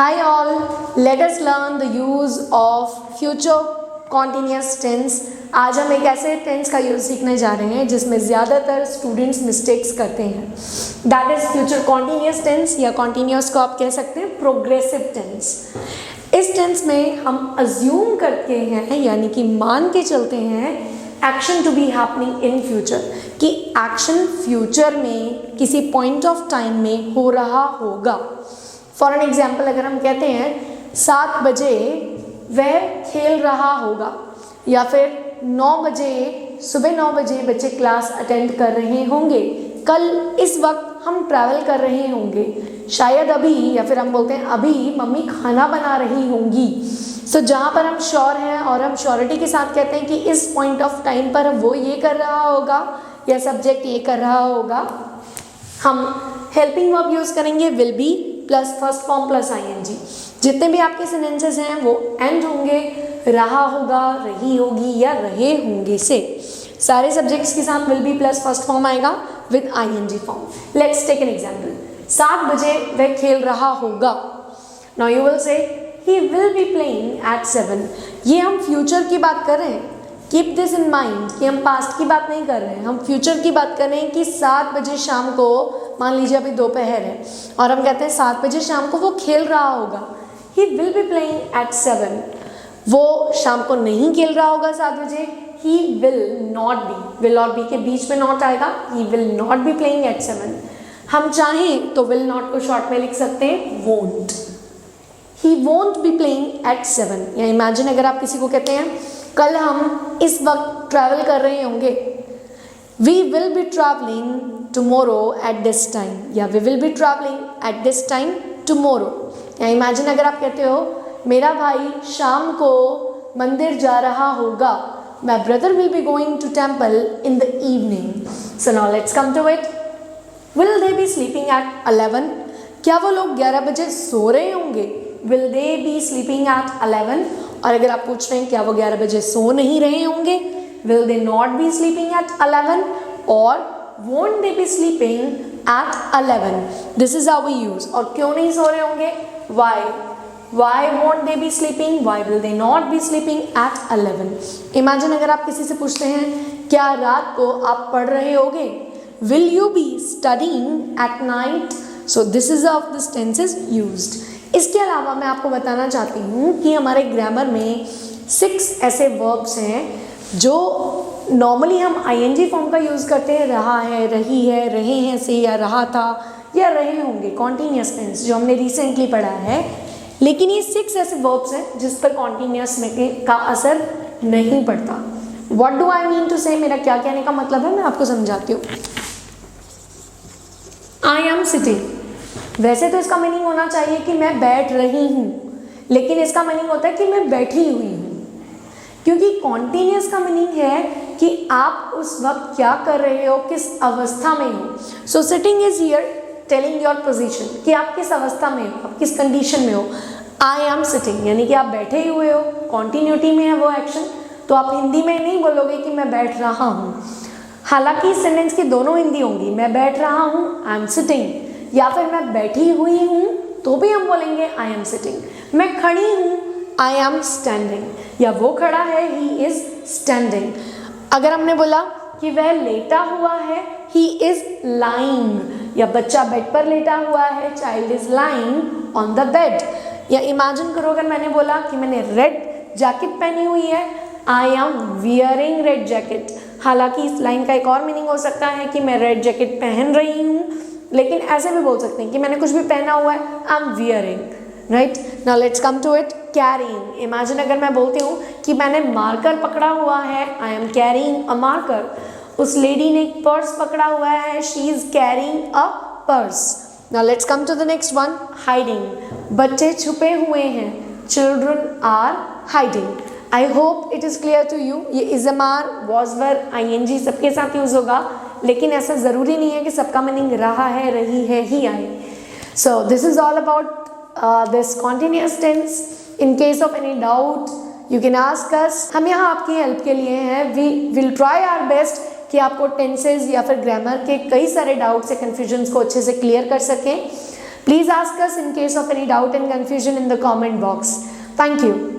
Hi all, let us learn the use of future continuous tense। आज हम एक ऐसे टेंस का यूज़ सीखने जा रहे हैं जिसमें ज़्यादातर स्टूडेंट्स मिस्टेक्स करते हैं। That is future continuous tense या कॉन्टीन्यूस को आप कह सकते हैं प्रोग्रेसिव टेंस। इस टेंस में हम अज्यूम करते हैं यानी कि मान के चलते हैं action to be happening in future, कि एक्शन फ्यूचर में किसी पॉइंट ऑफ टाइम में हो रहा होगा। फॉर एन एग्जाम्पल अगर हम कहते हैं 7 बजे वह खेल रहा होगा, या फिर 9 बजे सुबह 9 बजे बच्चे क्लास अटेंड कर रहे होंगे, कल इस वक्त हम ट्रैवल कर रहे होंगे, शायद अभी, या फिर हम बोलते हैं अभी मम्मी खाना बना रही होंगी। सो जहाँ पर हम श्योर हैं और हम श्योरिटी के साथ कहते हैं कि इस पॉइंट ऑफ टाइम पर वो ये कर रहा होगा या सब्जेक्ट ये कर रहा होगा, हम हेल्पिंग वर्ब यूज़ करेंगे will be plus first form plus I N G. जितने भी आपके सेंटेंसेस हैं वो एंड होंगे रहा होगा, रही होगी या रहे होंगे से। सारे सब्जेक्ट्स के साथ will be plus first form आएगा with ING form. Let's take an example. 7 बजे वह खेल रहा होगा। Now you will say he will be playing at 7। ये हम फ्यूचर की बात कर रहे हैं। कीप दिस इन माइंड कि हम पास्ट की बात नहीं कर रहे हैं, हम फ्यूचर की बात कर रहे हैं कि 7 बजे शाम को, मान लीजिए अभी दोपहर है और हम कहते हैं 7 बजे शाम को वो खेल रहा होगा। He will be playing at 7। वो शाम को नहीं खेल रहा होगा 7 बजे। He will not be, will और बी के बीच में नॉट आएगा। He will not be playing at 7। हम चाहें तो विल नॉट को शॉर्ट में लिख सकते हैं won't. He won't be playing at 7। या इमेजिन अगर आप किसी को कहते हैं कल हम इस वक्त ट्रैवल कर रहे होंगे, we will be travelling tomorrow at this time, या we will be travelling at this time tomorrow. या इमेजिन अगर आप कहते हो मेरा भाई शाम को मंदिर जा रहा होगा, my brother will be going to temple in the evening. So now let's come to it. Will they be sleeping at 11। क्या वो लोग 11 बजे सो रहे होंगे? Will they be sleeping at 11। और अगर आप पूछ रहे हैं क्या वो 11 बजे सो नहीं रहे होंगे, will they not be sleeping at 11 और won't they be sleeping at 11। This is how we use. और क्यों नहीं सो रहे होंगे? Why won't they be sleeping, why will they not be sleeping at 11। Imagine अगर आप किसी से पूछते हैं क्या रात को आप पढ़ रहे होगे, will you be studying at night. So this is how this tense is used. इसके अलावा मैं आपको बताना चाहती हूँ कि हमारे ग्रामर में 6 ऐसे वर्ब्स हैं जो नॉर्मली हम आईएनजी फॉर्म का यूज़ करते हैं, रहा है, रही है, रहे हैं से, या रहा था या रहे होंगे, कॉन्टीन्यूस टेंस जो हमने रिसेंटली पढ़ा है। लेकिन ये 6 ऐसे वर्ब्स हैं जिस पर कॉन्टीन्यूस में का असर नहीं पड़ता। What do I mean to say, मेरा क्या कहने का मतलब है मैं आपको समझाती हूँ। आई एम सिटिंग, वैसे तो इसका मीनिंग होना चाहिए कि मैं बैठ रही हूँ, लेकिन इसका मीनिंग होता है कि मैं बैठी हुई हूँ, क्योंकि कॉन्टीन्यूस का मीनिंग है कि आप उस वक्त क्या कर रहे हो, किस अवस्था में हो। So sitting is here telling your position, कि आप किस अवस्था में हो, आप किस कंडीशन में हो। आई एम सिटिंग यानी कि आप बैठे हुए हो, कॉन्टिन्यूटी में है वो एक्शन। तो आप हिंदी में नहीं बोलोगे कि मैं बैठ रहा हूँ, हालांकि इस सेंटेंस की दोनों हिंदी होंगी, मैं बैठ रहा हूँ आई एम सिटिंग, या फिर मैं बैठी हुई हूँ तो भी हम बोलेंगे आई एम सिटिंग। मैं खड़ी हूँ आई एम स्टैंडिंग, या वो खड़ा है ही इज स्टैंडिंग। अगर हमने बोला कि वह लेटा हुआ है, ही इज लाइंग, या बच्चा बेड पर लेटा हुआ है, child is lying on the bed. या इमेजिन करो अगर मैंने बोला कि मैंने रेड जैकेट पहनी हुई है, I am wearing red jacket. हालांकि इस लाइन का एक और मीनिंग हो सकता है कि मैं रेड जैकेट पहन रही हूँ, लेकिन ऐसे भी बोल सकते हैं कि मैंने कुछ भी पहना हुआ है, I am wearing. Right, now let's come to it. Carrying, imagine अगर मैं बोलती हूँ कि मैंने मार्कर पकड़ा हुआ है, I am carrying a marker. उस लेडी ने एक पर्स पकड़ा हुआ है, she is carrying a purse. Now let's come to the next one. Hiding, बच्चे छुपे हुए हैं, children are hiding. I hope it is clear to you. ये is are, was were, ING सबके साथ यूज होगा, लेकिन ऐसा ज़रूरी नहीं है कि सबका मीनिंग रहा है, रही है ही आए। So this is all about this continuous tense. In case of any doubt you can ask us. हम यहाँ आपकी हेल्प के लिए हैं। We will try our best कि आपको टेंसेज या फिर ग्रामर के कई सारे डाउट्स या कन्फ्यूजन्स को अच्छे से क्लियर कर सकें। Please ask us in case of any doubt and confusion in the comment box. Thank you.